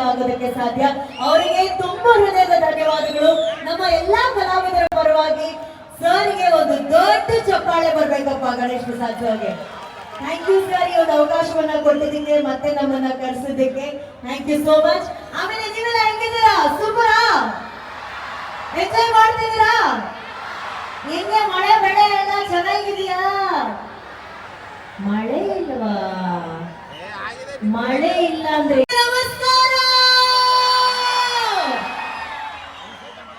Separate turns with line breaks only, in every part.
ಆಗೋದಕ್ಕೆ ಸಾಧ್ಯ. ಅವರಿಗೆ ತುಂಬಾ ಹೃದಯದ ಧನ್ಯವಾದಗಳು. ನಮ್ಮ ಎಲ್ಲಾ ಕಲಾವಿದರ ಪರವಾಗಿ ಸರ್ಗೆ ಒಂದು ದೊಡ್ಡ ಚಪ್ಪಾಳೆ ಬರ್ಬೇಕಪ್ಪ ಗಣೇಶ್ ಪ್ರಸಾದ್ ಸರ್ಗೆ. ಥ್ಯಾಂಕ್ ಯು ಸರ್, ಈ ಒಂದು ಅವಕಾಶವನ್ನ ಕೊಟ್ಟಿದ್ದಕ್ಕೆ ಮತ್ತೆ ನಮ್ಮನ್ನ ಕರೆಸಿದ್ದಕ್ಕೆ ಥ್ಯಾಂಕ್ ಯು ಸೋ ಮಚ್. ಆಮೇಲೆ ನೀವೆಲ್ಲ ಹೆಂಗಿದ್ದೀರಾ? ಸೂಪರಾ? ಎಂಜಾಯ್ ಮಾಡ್ತಿದ್ದೀರಾ? ಹೆಂಗೆ ಮಳೆ ಬೆಳೆ ಎಲ್ಲ ಚೆನ್ನಾಗಿದೆಯಾ? ಮಳೆ ಇಲ್ವಾ? ಮಳೆ ಇಲ್ಲ ಅಂದ್ರೆ ನಮಸ್ಕಾರ.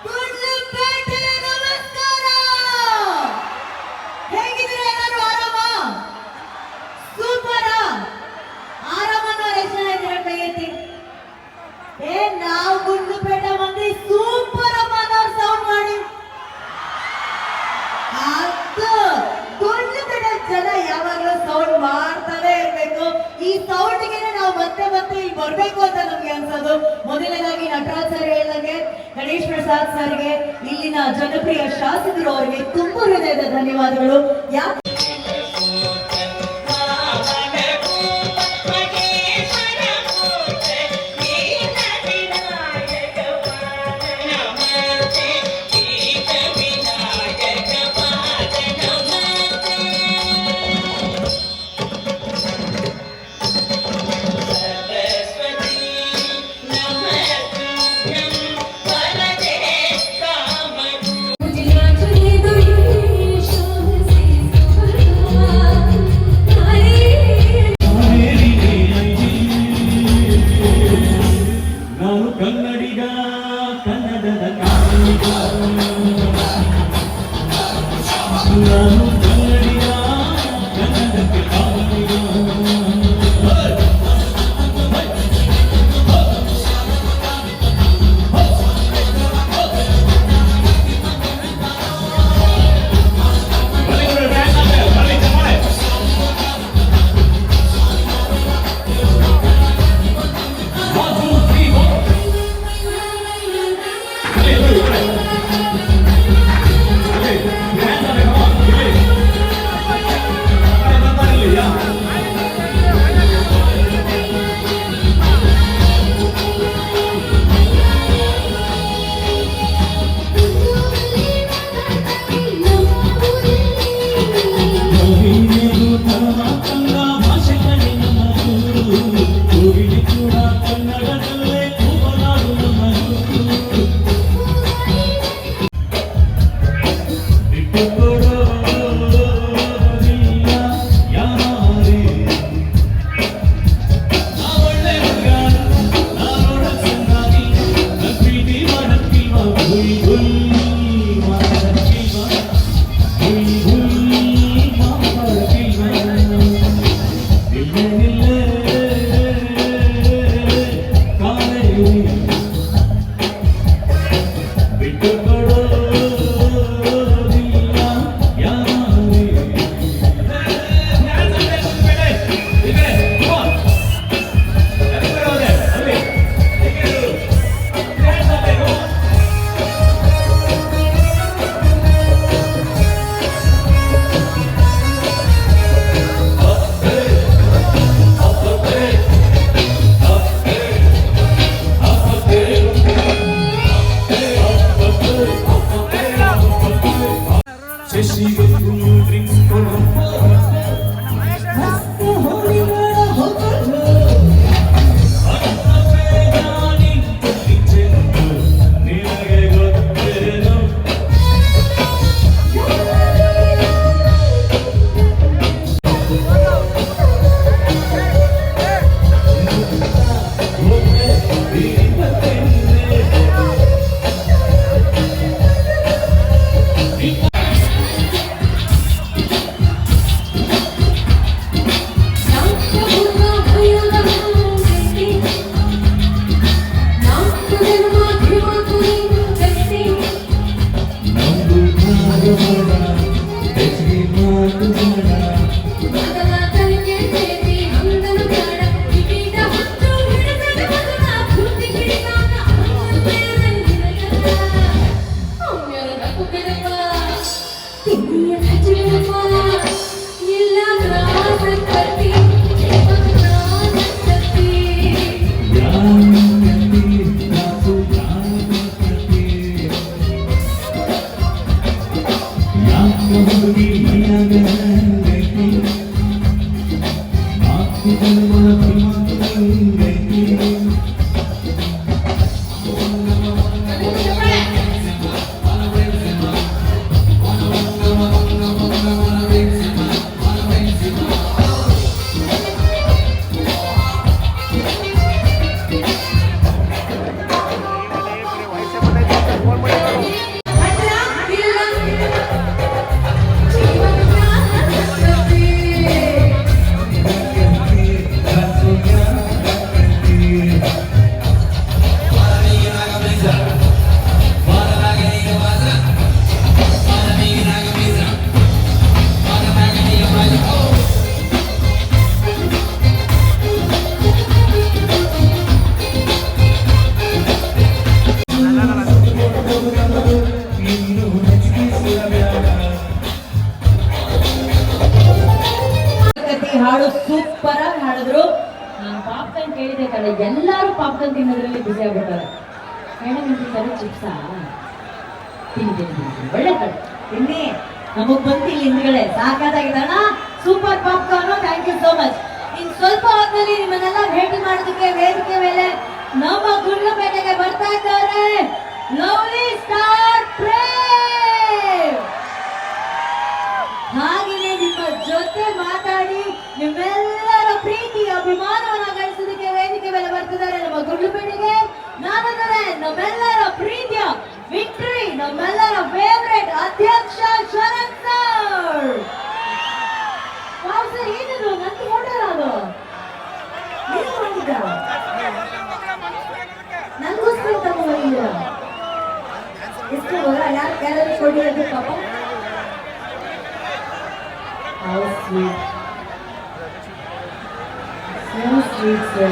ಗುಂಡ್ಲುಪೇಟೆ ನಮಸ್ಕಾರ. ಹೇಗಿದ್ದೀರಾ ಎಲ್ಲರೂ? ಆರಾಮ? ಸೂಪರಾ? ಆರಾಮನೋ? ಎಷ್ಟು ಜನ ಇದ್ದೀರಾ? ಕೈ ಎತ್ತಿ. ನಾವು ಗುಂಡ್ಲುಪೇಟೆ ಮಂದಿ ಸೂಪರ್ ಅಮ್ಮ ಅನ್ನೋರು ಸೌಂಡ್ ಮಾಡಿ. ಅದು ಗುಂಡ್ಲುಪೇಟೆ ಜನ ಯಾವಾಗಲೂ ಸೌಂಡ್ ಮಾಡ್ತಾನೆ ಇರ್ಬೇಕು. ಈ ಸೌಂಡ್ಗೆ ನಾವು ಮತ್ತೆ ಮತ್ತೆ ಇಲ್ಲಿ ಬರ್ಬೇಕು ಅಂತ ನಮ್ಗೆ ಅನ್ಸೋದು. ಮೊದಲನೇದಾಗಿ ನಟರಾಜ್ ಸರ್ ಹೇಳಿದಂಗೆ ಗಣೇಶ್ ಪ್ರಸಾದ್ ಸರ್ಗೆ, ಇಲ್ಲಿನ ಜನಪ್ರಿಯ ಶಾಸಕರು ಅವರಿಗೆ ತುಂಬಾ ಹೃದಯದ ಧನ್ಯವಾದಗಳು. ಯಾಕೆ ಕಡೆ ಎಲ್ಲರೂ ಪಾಪ್ಕಾರ್ನ್ ತಿನ್ನೋದ್ರಲ್ಲಿ ಬಿಸಿ ಆಗ್ಬಿಡ್ತಾರೆ. ಮೇಡಮ್ ತಿಂತಾರೆ ಚಿಪ್ಸಾ ತಿಂತೀನಿ ಒಳ್ಳೆ ಕಡೆ ತಿನ್ನಿ. ನಮಗ್ ಬಂತಿಲ್ಲ ಹಿಂದ್ಗಡೆ ಸಾಕಾಗಿದ್ದಾನ. Super popcorn, thank you so much. ಇನ್ ಸ್ವಲ್ಪ ಹೊತ್ತಲ್ಲಿ ನಿಮ್ಮನ್ನೆಲ್ಲ ಭೇಟಿ ಮಾಡೋದಕ್ಕೆ ವೇದಿಕೆ ಮೇಲೆ ನಮ್ಮ ಗುಂಡ್ಲುಪೇಟೆಗೆ ಬರ್ತಾ ಇದ್ದಾರೆ ಲವ್ಲಿ ಸ್ಟಾರ್ ಪ್ರೇಮ್. ಹಾಗೆಯೇ ನಿಮ್ಮ ಜೊತೆ ಮಾತಾಡಿ ನಿಮ್ಮೆಲ್ಲರ ಪ್ರೀತಿ ಅಭಿಮಾನವನ್ನ ಗಳಿಸೋದಕ್ಕೆ ವೇದಿಕೆ ಮೇಲೆ ಬರ್ತಿದ್ದಾರೆ ನಮ್ಮ ಗುಂಡ್ಲುಪೇಟೆಗೆ. ನಾನಂದರೆ ನಮ್ಮೆಲ್ಲರ ಪ್ರೀತಿಯ ವಿಕ್ಟ್ರಿ, ನಮ್ಮೆಲ್ಲರ ಫೇವರೇಟ್ ಅಧ್ಯಕ್ಷ ಶರತ್ ಸರ್. ಸರ್ ಏನಿದು ನಂದು ನೋಡೋಣ, ಅದು ನಂಗೋಸ್ಕರ ತಗೊಂಡಿಲ್ಲ. ಎಷ್ಟು ಯಾರು ಕ್ಯಾಲರಿ ಕೊಡಿ ಅದು ಪಾಪ. How sweet. So sweet, sir.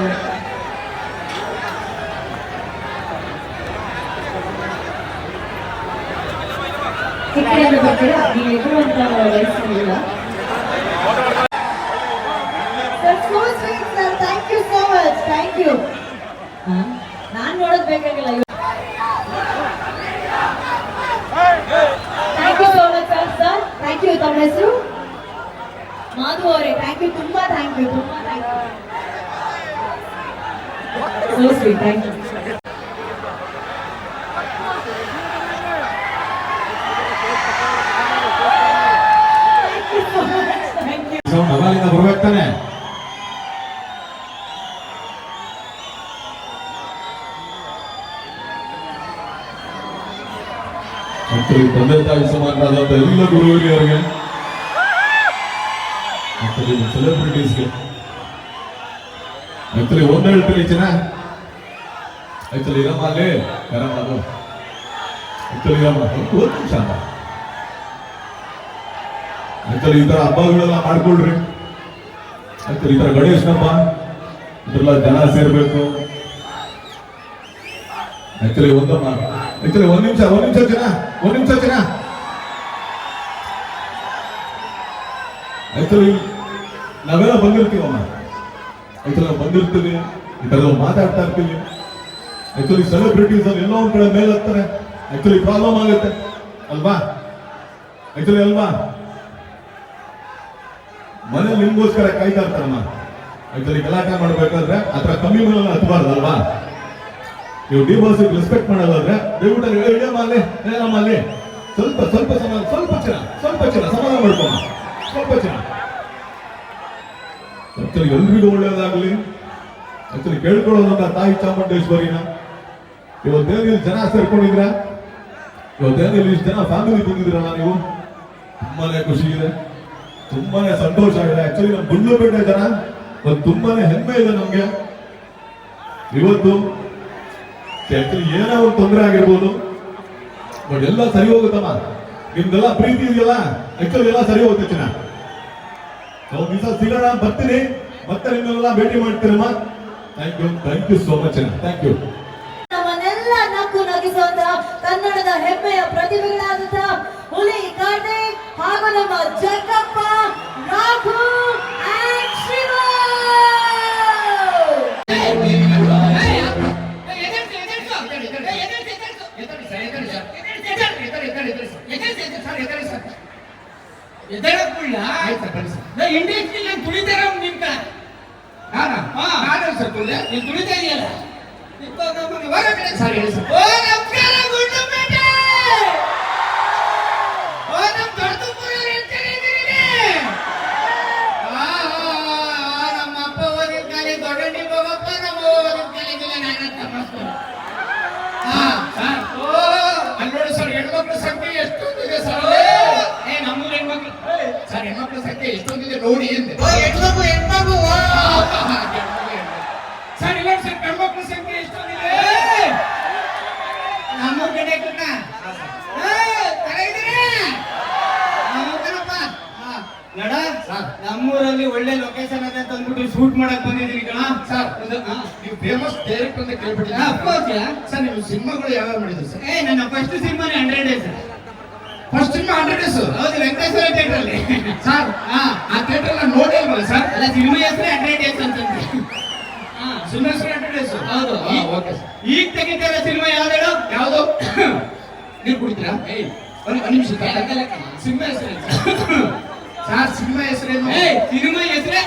ಚಿಕ್ಕದಾದ ಬರ್ತೀರಾ ನೀವು ಎದುರುವಂತ ವಯಸ್ಸಿಲ್ಲ. Sir, so sweet, sir. Thank you so much. Thank you. ನಾನು ನೋಡೋದು ಬೇಕಾಗಿಲ್ಲ. Thank you so much, sir. Thank you. ತಮ್ಮ ಹೆಸರು? ಮಾಧು ಅವರೇ, ಥ್ಯಾಂಕ್ ಯು, ತುಂಬಾ ಥ್ಯಾಂಕ್ ಯು, ತುಂಬಾ thank you. So sweet, thank you.
ನಗಾಲಿಂದ ಬರ್ಬೇಕು ತಾನೆ. ತಂದೆ ತಾಯಿ ಸಮಾನರಾದಂತ ಎಲ್ಲ ಗುರುವರಿಯವರಿಗೆ ಸೆಲೆಬ್ರಿಟೀಸ್ಗೆ ಆಕ್ಚುಲಿ ಒಂದು ಹೇಳ್ತೀನಿ ಚೆನ್ನ. ಆಕ್ಚುಲಿ ಇರಮ್ಮ ಅಲ್ಲಿ ಯಾರಮ್ಮ ಅದು ಆಕ್ಚುಲಿ ಇರಮ್ಮ ಒಂದು ನಿಮಿಷ ಅಂತ. ಆಕ್ಚುಲಿ ಈ ತರ ಹಬ್ಬಗಳೆಲ್ಲ ಮಾಡ್ಕೊಳ್ರಿ. ಆಕ್ಚುಲಿ ಈ ತರ ಗಣೇಶನ ಹಬ್ಬ ಇದ್ರೆಲ್ಲ ಜನ ಸೇರ್ಬೇಕು. ಆಕ್ಚುಲಿ ಒಂದಮ್ಮ ಆಕ್ಚುಲಿ ಒಂದ್ ನಿಮಿಷ ಜನ ಆಕ್ಚುಲಿ ನಾವೆಲ್ಲ ಬಂದಿರ್ತೀವಮ್ಮ. ಆಕ್ಚುಲಿ ನಾವು ಬಂದಿರ್ತೀವಿ, ಈ ತರ ಮಾತಾಡ್ತಾ ಇರ್ತೀವಿ. ಆಕ್ಚುಲಿ ಸೆಲೆಬ್ರಿಟೀಸ್ ಅಲ್ಲಿ ಎಲ್ಲೋ ಒಂದ್ ಕಡೆ ಮೇಲೆ ಹತ್ತಾರೆ. ಆಕ್ಚುಲಿ ಪ್ರಾಬ್ಲಮ್ ಆಗುತ್ತೆ ಅಲ್ವಾ? ಆಕ್ಚುಲಿ ಅಲ್ವಾ? ಮನೇಲಿ ನಿಮ್ಗೋಸ್ಕರ ಕಾಯ್ತಾ ಇರ್ತಾರಮ್ಮ. ಆಕ್ಚುಲಿ ಗಲಾಟೆ ಮಾಡ್ಬೇಕಾದ್ರೆ ಆತರ ಕಮ್ಮಿ ಮನೆಲ್ಲ ಹತ್ಬಾರ್ದಲ್ವಾ? ನೀವು ಡಿ ಬಾಸ್ ರೆಸ್ಪೆಕ್ಟ್ ಮಾಡೋದಾದ್ರೆ ದಯವಿಟ್ಟು ಹೇಳಮ್ಮ ಅಲ್ಲಿ ಸ್ವಲ್ಪ ಜನ ಸಮಾಧಾನ ಮಾಡ್ಕೋಣ. ಸ್ವಲ್ಪ ಜನ ಆಕ್ಚುಲಿ ಎಲ್ರಿಗೂ ಒಳ್ಳೇದಾಗ್ಲಿ. ಆಕ್ಚುಲಿ ಕೇಳ್ಕೊಳ್ಳೋದಂತ ತಾಯಿ ಚಾಮುಂಡೇಶ್ವರಿನ ಇವತ್ತೇನು ಜನ ಸೇರ್ಕೊಂಡಿದ್ರ, ಇವತ್ತೇನು ಇಷ್ಟು ಜನ ಫ್ಯಾಮಿಲಿ ಬಂದಿದ್ರಲ್ಲ ನೀವು, ತುಂಬಾನೇ ಖುಷಿ ಇದೆ, ತುಂಬಾನೇ ಸಂತೋಷ ಇದೆ. ಆಕ್ಚುಲಿ ನಮ್ಮ ಗುಂಡ್ಲುಪೇಟೆ ಜನ ಒಂದು ತುಂಬಾನೇ ಹೆಮ್ಮೆ ಇದೆ ನಮ್ಗೆ ಇವತ್ತು. ಆಕ್ಚುಲಿ ಏನೋ ಒಂದು ತೊಂದರೆ ಆಗಿರ್ಬೋದು, ಬಟ್ ಎಲ್ಲ ಸರಿ ಹೋಗುತ್ತಮ್ಮ. ನಿಮ್ದೆಲ್ಲ ಪ್ರೀತಿ ಇದೆಯಲ್ಲ, ಆಕ್ಚುಲಿ ಎಲ್ಲ ಸರಿ ಹೋಗುತ್ತೆ ಚೆನ್ನ. ನಾವು ದಿವಸ ಸಿಗೋಣ, ಬರ್ತೀನಿ, ಮತ್ತೆ ನಿಮ್ಮೆಲ್ಲ ಭೇಟಿ ಮಾಡ್ತೀರಮ್ಮ. Thank you so much. Thank you.
ನಮ್ಮನ್ನೆಲ್ಲ ನಕ್ಕು ನಗಿಸುವಂತ ಕನ್ನಡದ ಹೆಮ್ಮೆಯ ಪ್ರತಿಭೆಗಳಾದಂತ ಹುಲಿ ಕಾರ್ತಿಕ್ ಹಾಗೂ ನಮ್ಮ ಜಗ್ಗಪ್ಪ, ರಾಘು and ಶಿವ.
ಹೆಣ್ಮಕ್ಳ ಸಂಖ್ಯೆ ಎಷ್ಟೊಂದಿದೆ ನೋಡಿ ಅಂತೆ. ಸರ್ ಇಲ್ಲ ಸರ್, ಗಂಡ್ಮಕ್ಳ ಸಂಖ್ಯೆ ಎಷ್ಟೊಂದಿದೆ ನಮ್ಮೂರ್ ಕಡೆ ನಡ. ನಮ್ಮೂರಲ್ಲಿ ಒಳ್ಳೆ ಲೊಕೇಶನ್ ಅದೇ ತಂದ್ಬಿಟ್ಟು ಶೂಟ್ ಮಾಡಕ್ ಬಂದಿದ್ದೀನಿ ಕಣ. ಸರ್ ನೀವು ಫೇಮಸ್ ಡೈರೆಕ್ಟರ್ ಅಂತ ಕೇಳ್ಬಿಟ್ಟಿದ್ದೀರಾ ಸರ್. ನೀವು ಸಿನಿಮಾಗಳು ಯಾವ್ಯಾವ ಮಾಡಿದ್ರು ಸರ್? ನನ್ನ first cinema 100 days. First cinema 100 days? ಹೌದು, ವೆಂಕಟೇಶ್ವರ ಥಿಯೇಟರ್ ಅಲ್ಲಿ ಸರ್. ಆ ಥಿಯೇಟರ್ ಎಲ್ಲ ನೋಡಿ ಅಲ್ವಲ್ಲ ಸರ್? ಅಲ್ಲ, ಸಿನಿಮಾ ಹೆಸರೇ 100 ಡೇಸ್ ಅಂತಂದ್ರೆ. ಸಿನಿಮಾ ಹೆಸರು ಎಂಟರ್ಟೈನ್ಸ್. ಹೌದು.
Okay sir.
ಈಗ ತೆಗಿತಾರೆ ಸಿನಿಮಾ ಯಾವ್ದು ಹೇಳು?
ಯಾವುದು? ನೀರು ಕುಡಿತೀರಾ?
ಏಯ್
ಒಂದು ನಿಮಿಷ
ಸಿನಿಮಾ ಹೆಸರು
ಸರ್, ಸಿನಿಮಾ ಹೆಸರೇನು?
ಸಿನಿಮಾ ಹೆಸರೇ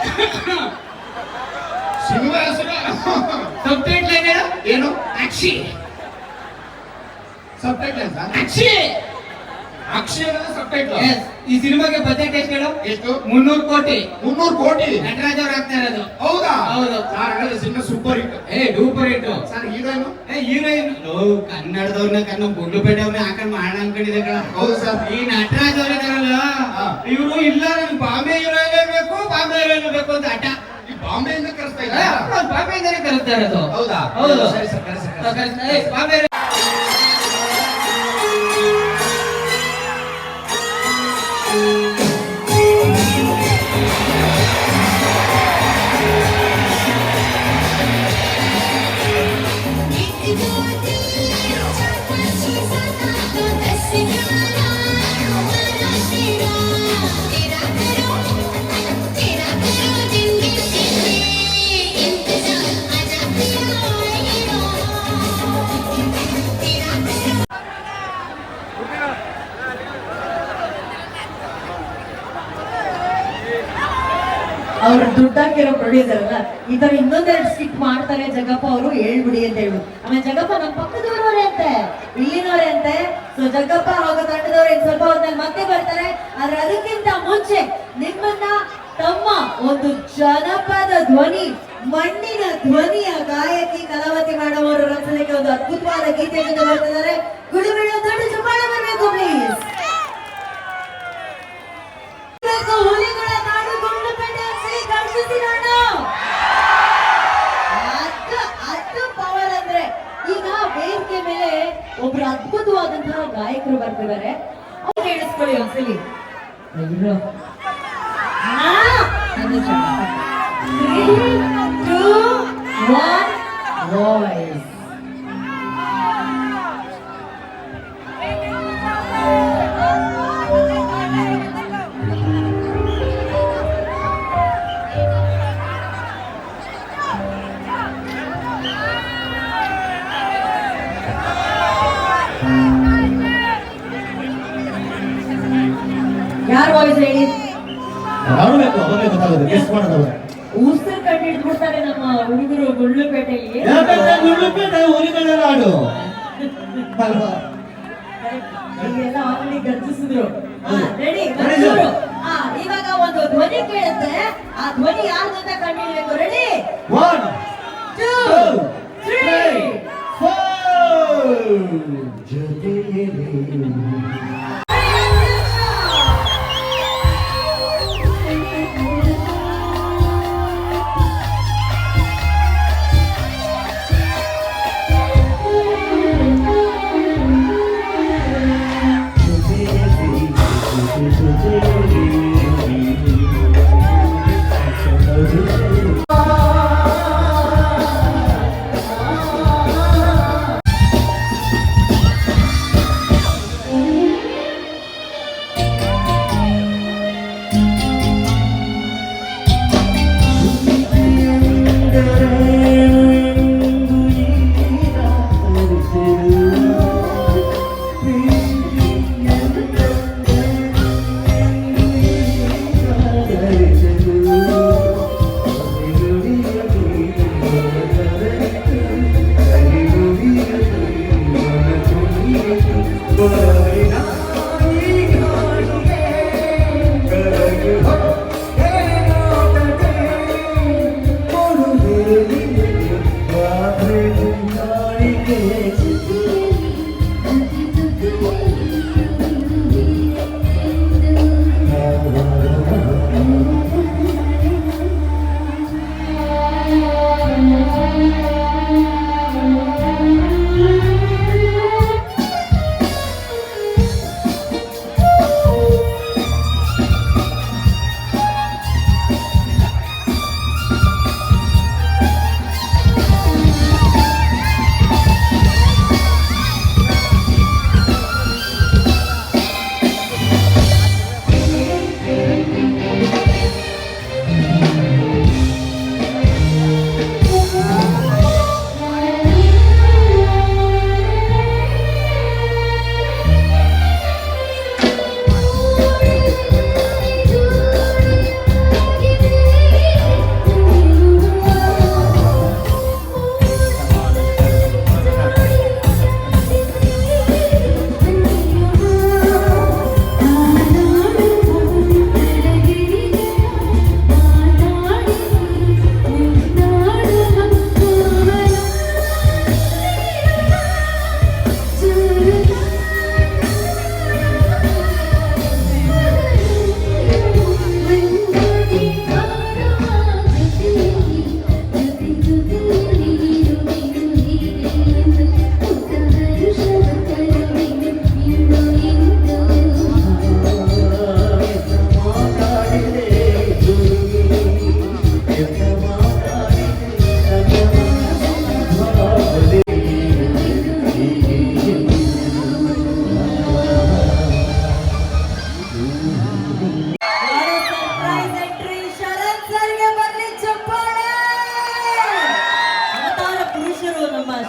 ಸಿನಿಮಾ ಹೆಸರು
ಸಬ್ಟೈಟ್ಲ್ ಏನೇಳು?
ಏನು?
ಅಕ್ಷಿ
ಸಬ್ ಟೈಟಲ್ ಸರ್.
ಅಕ್ಷಿ.
ಅಕ್ಷಯ ಸಬ್ ಟೈಟಲ್.
Yes. ಈ ಸಿನಿಮಾಗೆ ಬಜೆಟ್ ಎಷ್ಟು ಹೇಳು?
ಎಷ್ಟು?
300 ಕೋಟಿ.
300 ಕೋಟಿ.
ನಟರಾಜ್ ಅವ್ರು ಆಗ್ತಾ ಇರೋದು.
ಹೌದಾ?
ಹೌದು.
ಸರ್ ಹಾಗಾದ್ರೆ cinema super hit.
Duper hit.
Sir heroine?
Heroine ಕನ್ನಡದವ್ರನ್ನ ಗುಂಡ್ಲುಪೇಟೆ ಅವ್ರನ್ನ ಹಾಕೊಂಡ್ ಮಾಡೋಣ ಅನ್ಕೊಂಡಿದೆ ಕಣ.
ಹೌದು ಸರ್.
ಈ ನಟರಾಜ್ ಅವ್ರ ಇದಾರಲ್ಲ, ಇವರು ಇಲ್ಲ ನನ್ಗೆ ಬಾಂಬೆ ಹೀರೋಯಿನ್ ಬೇಕು, ಬಾಂಬೆ ಹೀರೋಯಿನ್ ಬೇಕು ಅಂತ ಹಠ.
ಈ ಬಾಂಬೆಯಿಂದ ಕರೆಸ್ತಾ ಇದ್ದಾರೆ.
ಬಾಂಬೆಯಿಂದಲೇ ಕರೆಸ್ತಾ ಇರೋದು.
ಹೌದಾ?
ಹೌದು.
ಸರಿ ಸರ್, ಕರೆಸಿ.
ಬಾಂಬೆ
ಅವ್ರ ದುಡ್ಡಾಕಿರೋ ಪ್ರೊಡ್ಯೂಸರ್ ಅಲ್ಲ, ಈ ತರ ಇನ್ನೊಂದೆರಡು ಸ್ಕಿಟ್ ಮಾಡ್ತಾರೆ ಜಗಪ್ಪ ಅವರು, ಹೇಳ್ಬಿಡಿ ಅಂತ ಹೇಳಿ. ಆಮೇಲೆ ಜಗಪ್ಪ ನಮ್ಮ ಪಕ್ಕದವರವರೇ ಅಂತೆ, ಇಲ್ಲಿನವರೇ ಅಂತೆ. ಸೊ ಜಗಪ್ಪ ಹಾಗೂ ತಂಡದವರು ಇನ್ ಸ್ವಲ್ಪ ಹೊತ್ತಲ್ಲಿ ಮತ್ತೆ ಬರ್ತಾರೆ. ಆದ್ರೆ ಅದಕ್ಕಿಂತ ಮುಂಚೆ ನಿಮ್ಮನ್ನ ತಮ್ಮ ಒಂದು ಜನಪದ ಧ್ವನಿ, ಮಣ್ಣಿನ ಧ್ವನಿಯ ಗಾಯಕಿ ಕಲಾವತಿ ಮೇಡಮ್ ಅವರು ರಚನೆಗೆ ಒಂದು ಅದ್ಭುತವಾದ ಗೀತೆಯನ್ನು ಬರ್ತಿದ್ದಾರೆ. ಗುಡುಗುಡು ದೊಡ್ಡ ಚಪ್ಪಾಳೆ ಬರಬೇಕು ಪ್ಲೀಸ್. ಹುಲಿಗಳ ನಾಡು ಗುಂಡ್ಲುಪೇಟೆ ಶ್ರೀ ಗಣಪತಿ ನಾಡು. ಅದು ಪವರ್ ಅಂದ್ರೆ. ಈಗ ವೇದಿಕೆ ಮೇಲೆ ಒಬ್ರು ಅದ್ಭುತವಾದಂತಹ ಗಾಯಕರು ಬರ್ತಿದ್ದಾರೆ, ಅವ್ರು ಕೇಳಿಸ್ಕೊಳ್ಳಿ ಒಂದ್ಸಲಿ. ಅಯ್ಯೋ 3, 2, 1 ವಾಯ್ಸ್. ಯಾರು ವಾಯ್ಸ್ ಹೇಳಿ?
ನೋಡ್ಬೇಕು, ಅವರೇ ಗೊತ್ತಾಗುತ್ತೆ, ಗೆಸ್ ಮಾಡೋದವ್ರೆ.
ಉಸಿರು ಕಂಡು ಹಿಡ್ಬಿಡ್ತಾರೆ ನಮ್ಮ ಹುಡುಗರು ಗುಂಡ್ಲುಪೇಟೆಯಲ್ಲಿ.
ಯಾಕಂದ್ರೆ ಗುಂಡ್ಲುಪೇಟೆ ಹುಲಿಗಳ ನಾಡು ಅಲ್ವಾ?
ಈಗೆಲ್ಲ ಆಲ್ರೆಡಿ ಗರ್ಜಿಸಿದ್ರು. ರೆಡಿ? ಇವಾಗ ಒಂದು ಧ್ವನಿ ಕೇಳುತ್ತೆ, ಆ ಧ್ವನಿ ಯಾರ್ದು ಅಂತ ಕಂಡು ಹಿಡಿಬೇಕು. ರೆಡಿ?
1, 2, 3, 4 ಜೊತೆಯಲ್ಲಿ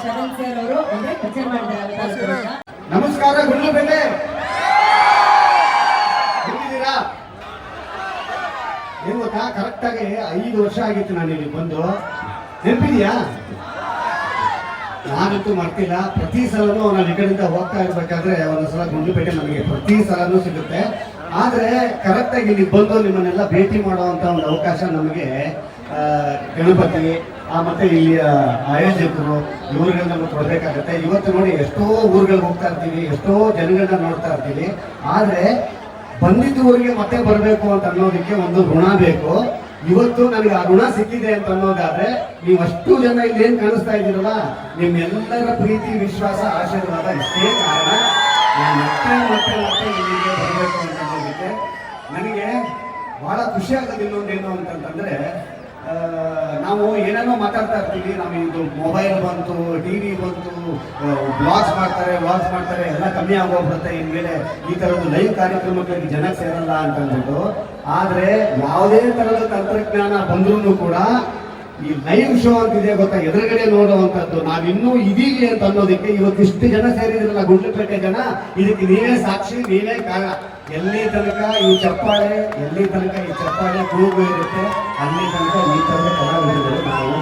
ಶ್ರವಣ್ ಸರ್ ಅವರು ಅಂದ್ರೆ ಪ್ರಚಾರ ಮಾಡಿದ್ದಾರೆ.
ನಮಸ್ಕಾರ ಗುಂಡ್ಲುಪೇಟೆ, ಹೇಗಿದ್ದೀರಾ? ಏನ್ ಗೊತ್ತಾ, ಕರೆಕ್ಟ್ ಆಗಿ 5 ವರ್ಷ ಆಗಿತ್ತು ನಾನು ಇಲ್ಲಿ ಬಂದು. ನೆನಪಿದ್ಯಾ? ನಾನಂತೂ ಮರ್ತಿಲ್ಲ. ಪ್ರತಿ ಸಲನೂ ನಾನು ಈ ಕಡೆಯಿಂದ ಹೋಗ್ತಾ ಇರ್ಬೇಕಾದ್ರೆ ಒಂದೊಂದ್ಸಲ ಗುಂಡ್ಲುಪೇಟೆ ನನಗೆ ಪ್ರತಿ ಸಲನೂ ಸಿಗುತ್ತೆ. ಆದ್ರೆ ಕರೆಕ್ಟ್ ಆಗಿ ಇಲ್ಲಿ ಬಂದು ನಿಮ್ಮನ್ನೆಲ್ಲ ಭೇಟಿ ಮಾಡುವಂತ ಒಂದು ಅವಕಾಶ ನಮಗೆ ಗಣಪತಿ ಮತ್ತೆ ಇಲ್ಲಿಯ ಆಯೋಜಕರು ಇವ್ರಿಗೆ ನಮ್ಗೆ ಕೊಡ್ಬೇಕಾಗತ್ತೆ. ಇವತ್ತು ನೋಡಿ ಎಷ್ಟೋ ಊರುಗಳಿಗೆ ಹೋಗ್ತಾ ಇರ್ತೀವಿ, ಎಷ್ಟೋ ಜನಗಳನ್ನ ನೋಡ್ತಾ ಇರ್ತೀವಿ. ಆದ್ರೆ ಬಂದಿದ್ದ ಊರಿಗೆ ಮತ್ತೆ ಬರಬೇಕು ಅಂತ ಅನ್ನೋದಕ್ಕೆ ಒಂದು ಋಣ ಬೇಕು. ಇವತ್ತು ನನಗೆ ಆ ಋಣ ಸಿಕ್ಕಿದೆ ಅಂತ ಅನ್ನೋದಾದ್ರೆ ನೀವು ಅಷ್ಟು ಜನ ಇಲ್ಲಿ ಏನ್ ಕಾಣಿಸ್ತಾ ಇದ್ದೀರಲ್ಲ, ನಿಮ್ಮೆಲ್ಲರ ಪ್ರೀತಿ, ವಿಶ್ವಾಸ, ಆಶೀರ್ವಾದ ಇಷ್ಟೇ ಕಾರಣ ನಾನು ಮತ್ತೆ ಮತ್ತೆ ಮತ್ತೆ ಇಲ್ಲಿಗೆ ಬರಬೇಕು ಅಂತ ಅನ್ನೋದಕ್ಕೆ. ನನಗೆ ಬಹಳ ಖುಷಿ ಆಗೋದು ಇನ್ನೊಂದೇನು ಅಂತಂತಂದ್ರೆ, ನಾವು ಏನೇನೋ ಮಾತಾಡ್ತಾ ಇರ್ತೀವಿ. ನಾವು ಇದು ಮೊಬೈಲ್ ಬಂತು, ಟಿವಿ ಬಂತು, ವ್ಲಾಗ್ಸ್ ಮಾಡ್ತಾರೆ ಎಲ್ಲ ಕಮ್ಮಿ ಆಗೋಗ್ಬಿಡುತ್ತೆ. ಇನ್ಮೇಲೆ ಈ ತರದ್ದು ಲೈವ್ ಕಾರ್ಯಕ್ರಮಗಳಿಗೆ ಜನ ಸೇರಲ್ಲ ಅಂತಂದ್ಬಿಟ್ಟು. ಆದ್ರೆ ಯಾವುದೇ ತರದ ತಂತ್ರಜ್ಞಾನ ಬಂದ್ರೂ ಕೂಡ ಈ ಲೈವ್ ಶೋ ಅಂತಿದೆ ಗೊತ್ತಾ, ಎದುರುಗಡೆ ನೋಡುವಂಥದ್ದು. ನಾವಿನ್ನೂ ಇದೀವಿ ಅಂತ ಅನ್ನೋದಕ್ಕೆ ಇವತ್ತು ಇಷ್ಟು ಜನ ಸೇರಿದ್ರಲ್ಲ ಗುಂಡ್ಲುಪೇಟೆ ಜನ, ಇದಕ್ಕೆ ನೀವೇ ಸಾಕ್ಷಿ, ನೀವೇ ಕಾರಣ. ಎಲ್ಲಿ ತನಕ ಈ ಚಪ್ಪಾಳೆ ಕೂಗು ಇರುತ್ತೆ, ಅಲ್ಲಿ ತನಕ ಈ ತರದ ಕಲಾವಿದರುಗಳು ನಾವು.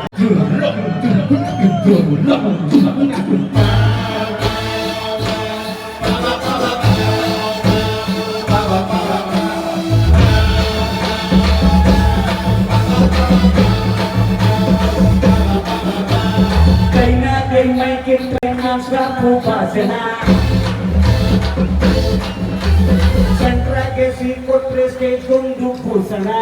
Centra che si potrebbe con un pusana.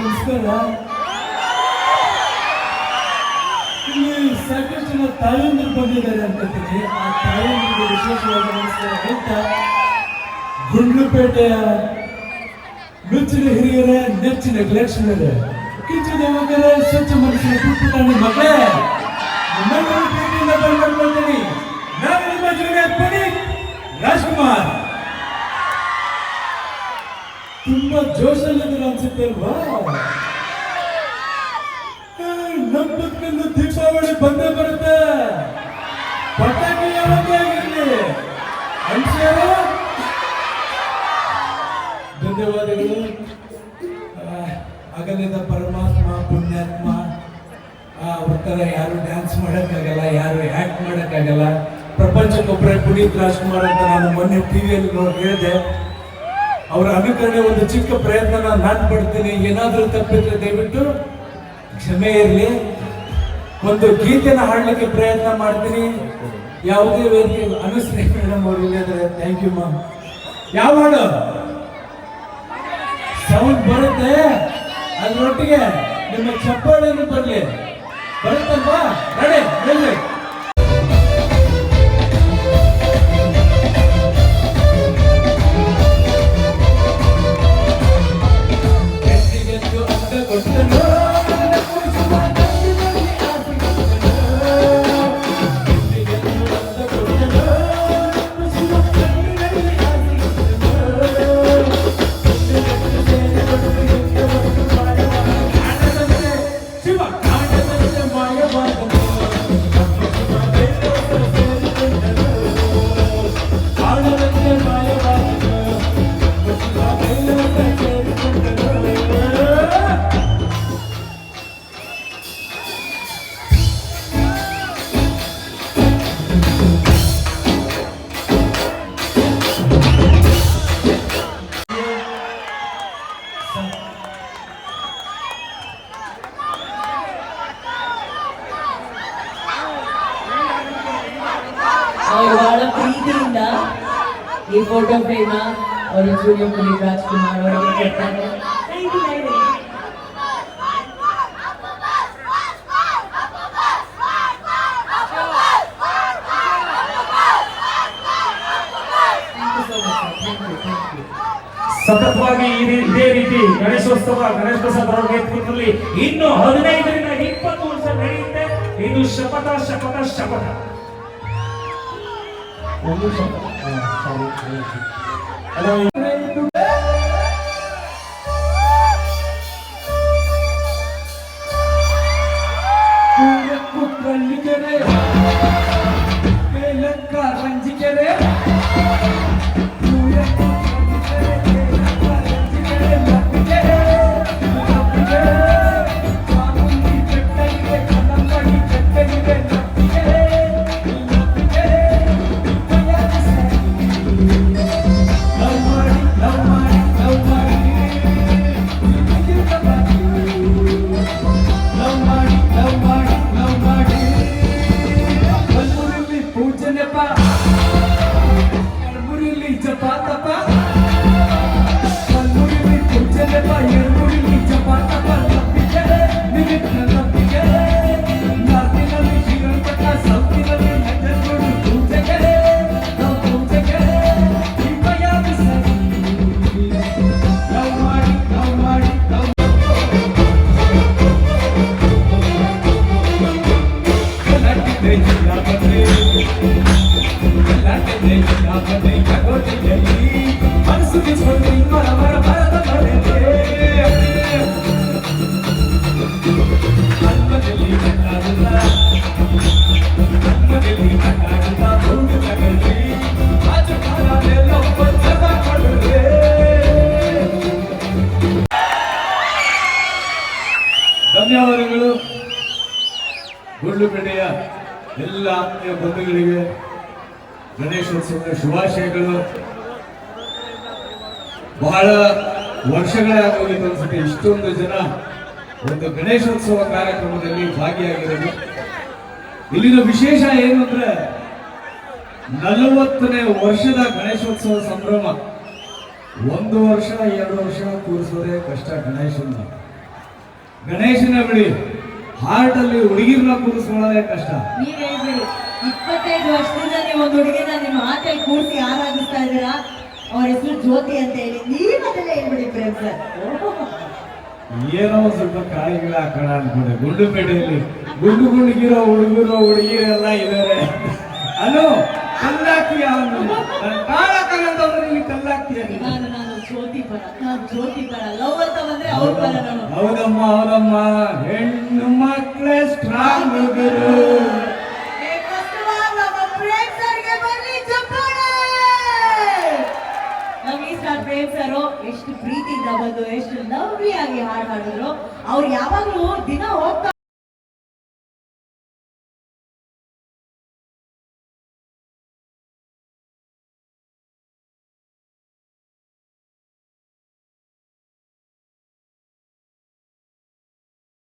ನಮಸ್ಕಾರ. ಇಲ್ಲಿ ಸಾಕಷ್ಟು ಜನ ತಾಯಂದಿರು ಬಂದಿದ್ದಾರೆ ಅನ್ಕೋತೀನಿ. ಆ ತಾಯಂದಿರಿಗೆ ವಿಶೇಷವಾದ ನಮಸ್ಕಾರ ಹೇಳ್ತಾ, ಗುಂಡ್ಲುಪೇಟೆಯ ಮೆಚ್ಚಿನ ಹಿರಿಯರೇ, ನೆಚ್ಚಿನ ಲಕ್ಷ್ಮೀರೇ, ಕಿಚ್ಚದ ಮಕ್ಕಳೇ, ಸ್ವಚ್ಛ ಮನಸ್ಸಿನ ಪುಟ್ಟಾಣಿ ಮಗಳೇ, ನಿಮ್ಮೆಲ್ಲರೂ ಪ್ರೀತಿಯಿಂದ ಬರ್ಕೊಳ್ತೀನಿ. ನಾನು ನಿಮ್ಮ ಜೊತೆ ಪುನೀತ್ ರಾಜ್ಕುಮಾರ್. ತುಂಬಾ ಜೋಶಲ್ಲಿದ್ದೀರ ಅನ್ಸುತ್ತೆ ಅಲ್ವಾ? ನಮ್ಮ ಬದುಕನ್ನು ದೀಪಾವಳಿ ಬಂದೇ ಬರುತ್ತೆ. ಪಟಾಕಿ ಯಾವಾಗಲೇ ಆಗಿರಲಿ, ತರ ಯಾರು ಡ್ಯಾನ್ಸ್ ಮಾಡೋಕ್ಕಾಗಲ್ಲ, ಯಾರು ಆ್ಯಕ್ಟ್ ಮಾಡೋಕ್ಕಾಗಲ್ಲ. ಪ್ರಪಂಚಕ್ಕೊಬ್ಬರೇ ಪುನೀತ್ ರಾಜ್ಕುಮಾರ್ ಅಂತ ನಾನು ಮೊನ್ನೆ ಟಿವಿಯಲ್ಲಿ ನೋಡಿ ಹೇಳಿದೆ. ಅವರ ಅನುಕರಣೆ ಒಂದು ಚಿಕ್ಕ ಪ್ರಯತ್ನ ನಾನು ಪಡ್ತೀನಿ. ಏನಾದರೂ ತಪ್ಪಿದ್ರೆ ದಯವಿಟ್ಟು ಕ್ಷಮೆ ಇರಲಿ. ಒಂದು ಗೀತೆನ ಹಾಡಲಿಕ್ಕೆ ಪ್ರಯತ್ನ ಮಾಡ್ತೀನಿ. ಯಾವುದೇ ವೇದಿಕೆ ಅನುಶ್ರೀ ಮೇಡಮ್ ಅವರು ಇಲ್ಲಿದ್ರೆ ಥ್ಯಾಂಕ್ ಯು ಮ್ಯಾಮ್. ಯಾವ ಹಾಡು ಸೌಂಡ್ ಬರುತ್ತೆ, ಅದರೊಟ್ಟಿಗೆ ನಿಮ್ಮ ಚಪ್ಪಾಳೆಯನ್ನು ಬರಲಿ. ಬರುತ್ತಲ್ವಾ? Ready ready.
ಅವರು ಬಹಳ ಪ್ರೀತಿಯಿಂದ ಈ ಫೋಟೋ ಫ್ರೇಮ್ ಅವರು ಜೂನಿಯರ್ ಪುನೀತ್ ರಾಜ್ಕುಮಾರ್ ಅವರಿಗೆ ಕೊಡ್ತಾರೆ.
ಸತತವಾಗಿ ಇದೇ ರೀತಿ ಗಣೇಶೋತ್ಸವ ಗಣೇಶ ಪ್ರಸಾದ್ ಅವರ ನೇತೃತ್ವದಲ್ಲಿ ಇನ್ನು 15ರಿಂದ 20 ವರ್ಷ ನಡೆಯುತ್ತೆ. ಇದು ಶಪಥ ಶಪಥ ಶಪಥ.
ಧನ್ಯವಾದಗಳು. ಗುಂಡ್ಲುಪೇಟೆಯ ಎಲ್ಲ ಆತ್ಮೀಯ ಬಂಧುಗಳಿಗೆ ಗಣೇಶೋತ್ಸವದ ಶುಭಾಶಯಗಳು. ಬಹಳ ವರ್ಷಗಳೇ ಆಗೋಗಿತ್ತು ಅನ್ಸುತ್ತೆ ಇಷ್ಟೊಂದು ಜನ ಒಂದು ಗಣೇಶೋತ್ಸವ ಕಾರ್ಯಕ್ರಮದಲ್ಲಿ ಭಾಗಿಯಾಗಿರೋದು. ಇಲ್ಲಿನ ವಿಶೇಷ ಏನು ಅಂದ್ರೆ 40ನೇ ವರ್ಷದ ಗಣೇಶೋತ್ಸವ ಸಂಭ್ರಮ. 1 ವರ್ಷ 2 ವರ್ಷ ಕೂರಿಸೋದೇ ಕಷ್ಟ. ಗಣೇಶನ ಬಿಡಿ, ಹಾರ್ಟ್ ಅಲ್ಲಿ ಹುಡುಗಿರ್ನ ಕೂರಿಸ್ಕೊಳ್ಳೋದೇ ಕಷ್ಟ.
ನೀವ್ ಹೇಳ್ಬಿಡಿ, 25 ವರ್ಷದಿಂದ ನೀವು ಒಂದು ಹುಡುಗಿನ ನಿಮ್ಮ ಮಾತಲ್ಲಿ ಕೂರಿಸಿ ಆರಾಧಿಸ್ತಾ ಇದ್ದೀರಾ. ಅವ್ರ ಹೆಸರು ಜ್ಯೋತಿ ಅಂತ ಹೇಳಿ ನೀವ್ ಅದೆಲ್ಲ ಹೇಳ್ಬಿಡಿ ಪ್ರೇಮ್ ಸರ್.
ಏನೋ ಸ್ವಲ್ಪ ಕಾಯಿಗಳ ಹಾಕೋಣ ಅನ್ಕೊಂಡೆ. ಗುಂಡ್ಲುಪೇಟೆಯಲ್ಲಿ ಗುಂಡುಗಿರೋ ಹುಡುಗಿರೆಲ್ಲ ಇದಾರೆ. ಅನು ಕಲ್ಲಾಕ್ತಿಯ ಇಲ್ಲಿ ಕಲ್ಲಾಕ್ತಿಯ.
ನಾನು ಜ್ಯೋತಿ ಪರ ಲವ್ ಅಂತ ಬಂದ್ರೆ ಅವ್ರ ಪರ ನಾನು.
ಹೌದಮ್ಮ ಹೆಣ್ಣು ಮಕ್ಕಳೇ ಸ್ಟ್ರಾಂಗ್.